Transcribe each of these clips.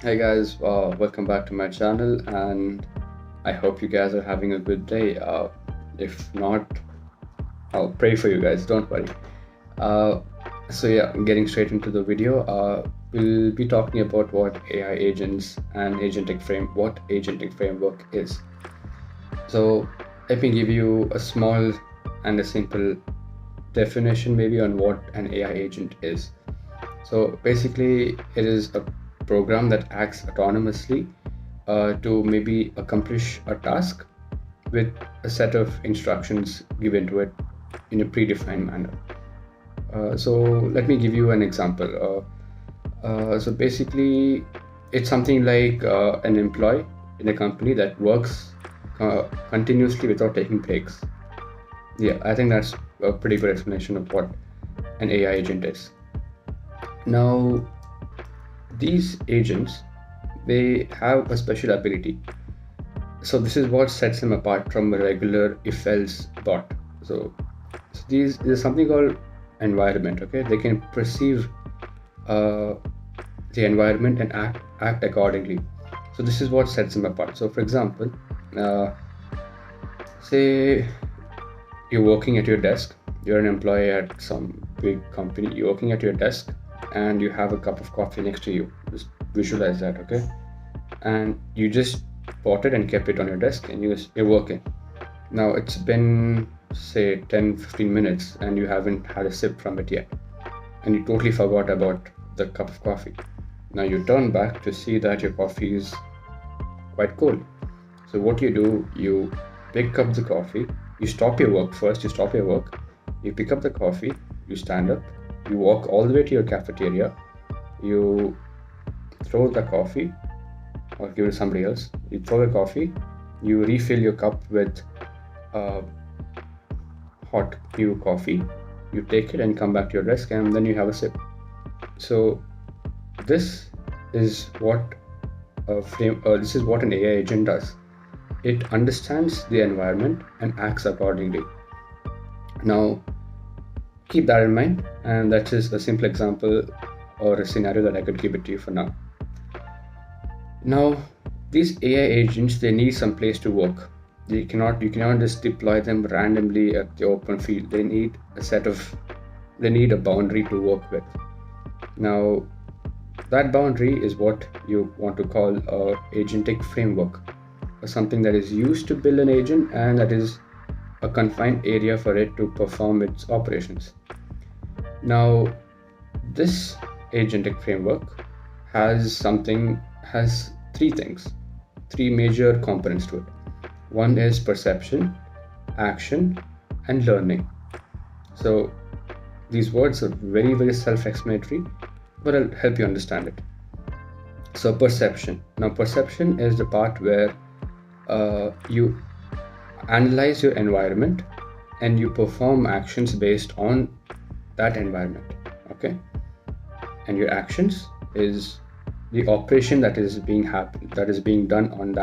Hey guys, welcome back to my channel, and I hope you guys are having a good day. If not, I'll pray for you guys, don't worry. So yeah, getting straight into the video, we'll be talking about what AI agents and what Agentic Framework is. So let me give you a small and a simple definition maybe on what an AI agent is. So basically, it is a program that acts autonomously to maybe accomplish a task with a set of instructions given to it in a predefined manner. So let me give you an example. So basically, it's something like an employee in a company that works continuously without taking breaks. Yeah, I think that's a pretty good explanation of what an AI agent is. Now, these agents, they have a special ability. So this is what sets them apart from a regular if-else bot. So there's something called environment. Okay, they can perceive the environment and act accordingly. So this is what sets them apart. So for example, say you're working at your desk. You're an employee at some big company. You're working at your desk, and you have a cup of coffee next to you. Just visualize that, okay? And you just bought it and kept it on your desk, and you're working. Now it's been say 10-15 minutes and you haven't had a sip from it yet, and you totally forgot about the cup of coffee. Now you turn back to see that your coffee is quite cold. So what do, you pick up the coffee, you stop your work first, you pick up the coffee, you stand up, you walk all the way to your cafeteria, you throw the coffee or give it to somebody else, you throw the coffee, you refill your cup with hot new coffee, you take it and come back to your desk, and then you have a sip. So this is what this is what an AI agent does. It understands the environment and acts accordingly. Now keep that in mind, and that is a simple example or a scenario that I could give it to you for now. Now these AI agents, they need some place to work. You cannot just deploy them randomly at the open field. They need a boundary to work with. Now that boundary is what you want to call a agentic framework, or something that is used to build an agent and that is a confined area for it to perform its operations. Now this agentic framework has three major components to it. One is perception, action, and learning. So these words are very, very self-explanatory, but I'll help you understand it. So perception. Now perception is the part where you analyze your environment and you perform actions based on that environment. Okay, and your actions is the operation that is being done on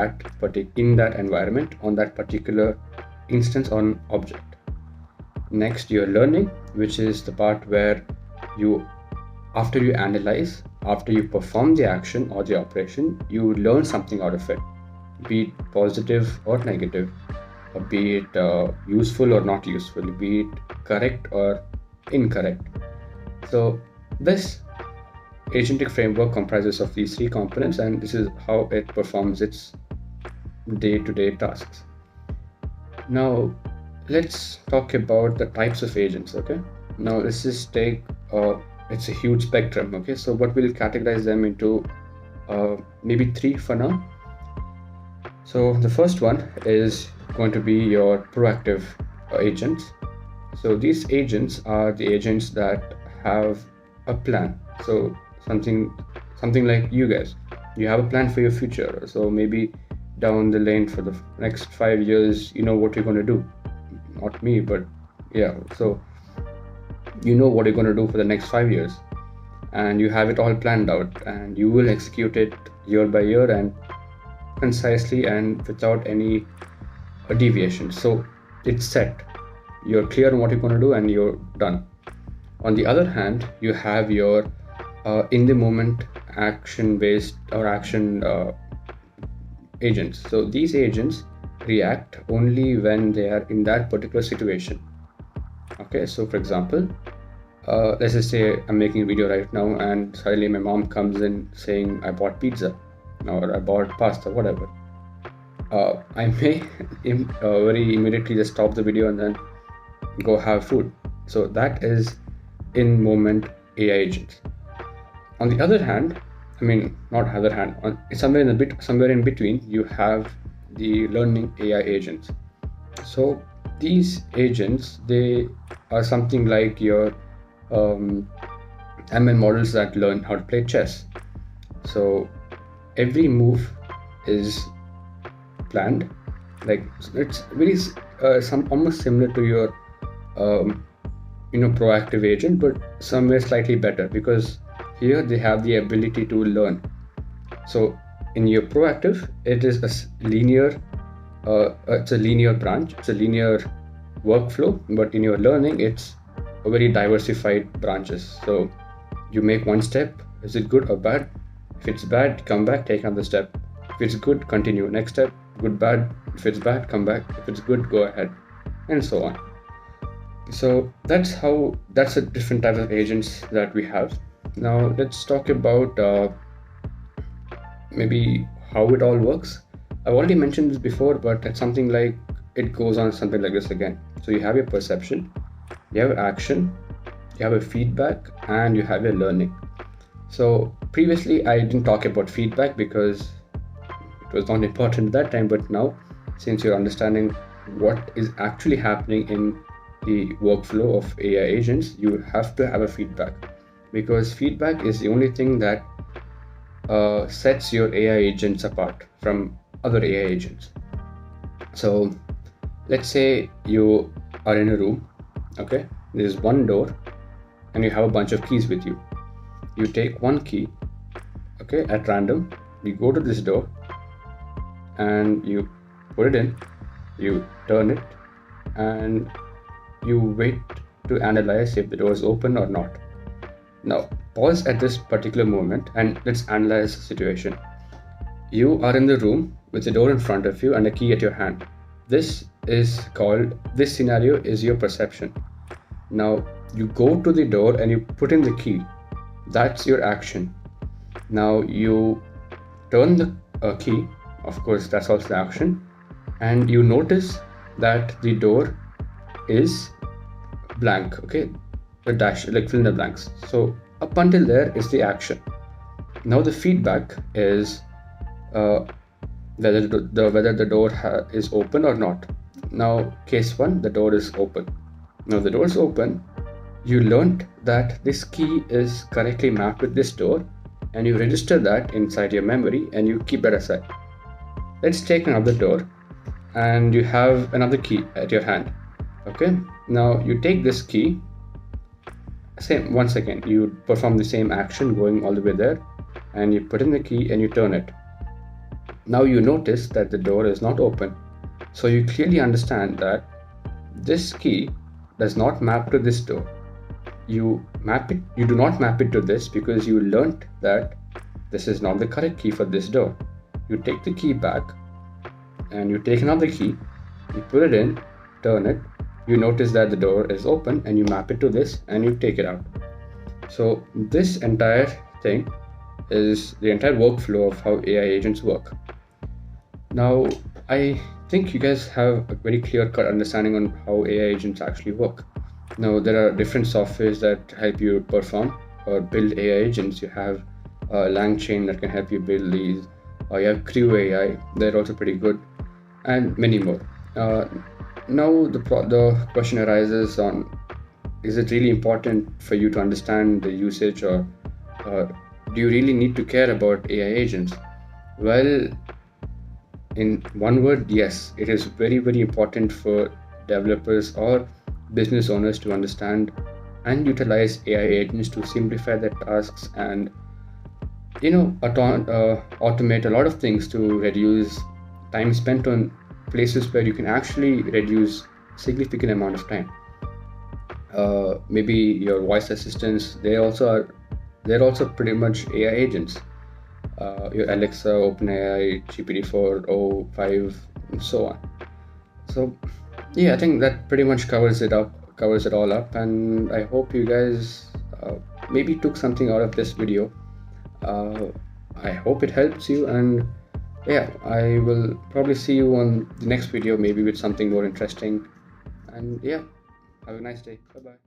in that environment, on that particular instance on object. Next, your learning, which is the part where after you analyze, after you perform the action or the operation, you learn something out of it, be it positive or negative, or be it useful or not useful, be it correct or incorrect. So this agentic framework comprises of these three components, and this is how it performs its day-to-day tasks. Now let's talk about the types of agents. Okay, now let's just take it's a huge spectrum. Okay, so what we'll categorize them into maybe three for now. So the first one is going to be your proactive agents. So these agents are the agents that have a plan. So something like you guys, you have a plan for your future. So maybe down the lane for the next 5 years, you know what you're going to do. Not me, but yeah, so you know what you're going to do for the next 5 years, and you have it all planned out, and you will execute it year by year and concisely and without any deviation. So it's set, you're clear on what you're going to do, and you're done. On the other hand, you have your in the moment action based or action agents. So these agents react only when they are in that particular situation. Okay, so for example, let's just say I'm making a video right now and suddenly my mom comes in saying I bought pizza or I bought pasta, whatever. I may very immediately just stop the video and then go have food. So that is in moment AI agents. On the other hand, I mean not other hand, somewhere in between, you have the learning AI agents. So these agents, they are something like your ML models that learn how to play chess. So every move is planned. Like it's very almost similar to your proactive agent, but somewhere slightly better, because here they have the ability to learn. So in your proactive, it is a linear it's a linear branch, it's a linear workflow, but in your learning it's a very diversified branches. So you make one step, is it good or bad? If it's bad, come back, take another step. If it's good, continue. Next step, good, bad. If it's bad, come back. If it's good, go ahead, and so on. So that's a different type of agents that we have. Now let's talk about maybe how it all works. I've already mentioned this before, but it's something like it goes on something like this again. So you have your perception, you have action, you have a feedback, and you have your learning. So previously I didn't talk about feedback because it was not important at that time, but now, since you're understanding what is actually happening in the workflow of AI agents, you have to have a feedback, because feedback is the only thing that sets your AI agents apart from other AI agents. So let's say you are in a room, okay, there's one door and you have a bunch of keys with you. You take one key, okay, at random, you go to this door and you put it in, you turn it, and you wait to analyze if the door is open or not. Now pause at this particular moment and let's analyze the situation. You are in the room with the door in front of you and a key at your hand. This scenario is your perception. Now you go to the door and you put in the key. That's your action. Now you turn the key, of course that's also the action, and you notice that the door is blank, okay, the dash, like fill in the blanks. So up until there is the action. Now the feedback is whether the door is open or not. Now case 1, the door is open. Now the door is open, you learned that this key is correctly mapped with this door, and you register that inside your memory and you keep that aside. Let's take another door and you have another key at your hand. Okay, now you take this key, once again you perform the same action going all the way there, and you put in the key and you turn it. Now you notice that the door is not open. So you clearly understand that this key does not map to this door. You do not map it to this because you learnt that this is not the correct key for this door. You take the key back and you take another key, you put it in, turn it, you notice that the door is open and you map it to this and you take it out. So this entire thing is the entire workflow of how AI agents work. Now I think you guys have a very clear-cut understanding on how AI agents actually work. Now there are different softwares that help you perform or build AI agents. You have LangChain that can help you build these, you have Crew AI, they're also pretty good, and many more. Now the question arises on, is it really important for you to understand the usage, or do you really need to care about AI agents? Well, in one word, yes, it is very, very important for developers or business owners to understand and utilize AI agents to simplify their tasks and automate a lot of things to reduce time spent on places where you can actually reduce significant amount of time. Maybe your voice assistants, they're also pretty much AI agents. your Alexa, OpenAI, GPT-4, O5, and so on. So yeah, I think that pretty much covers it all up, and I hope you guys maybe took something out of this video. I hope it helps you, and yeah, I will probably see you on the next video, maybe with something more interesting. And yeah, have a nice day. Bye bye.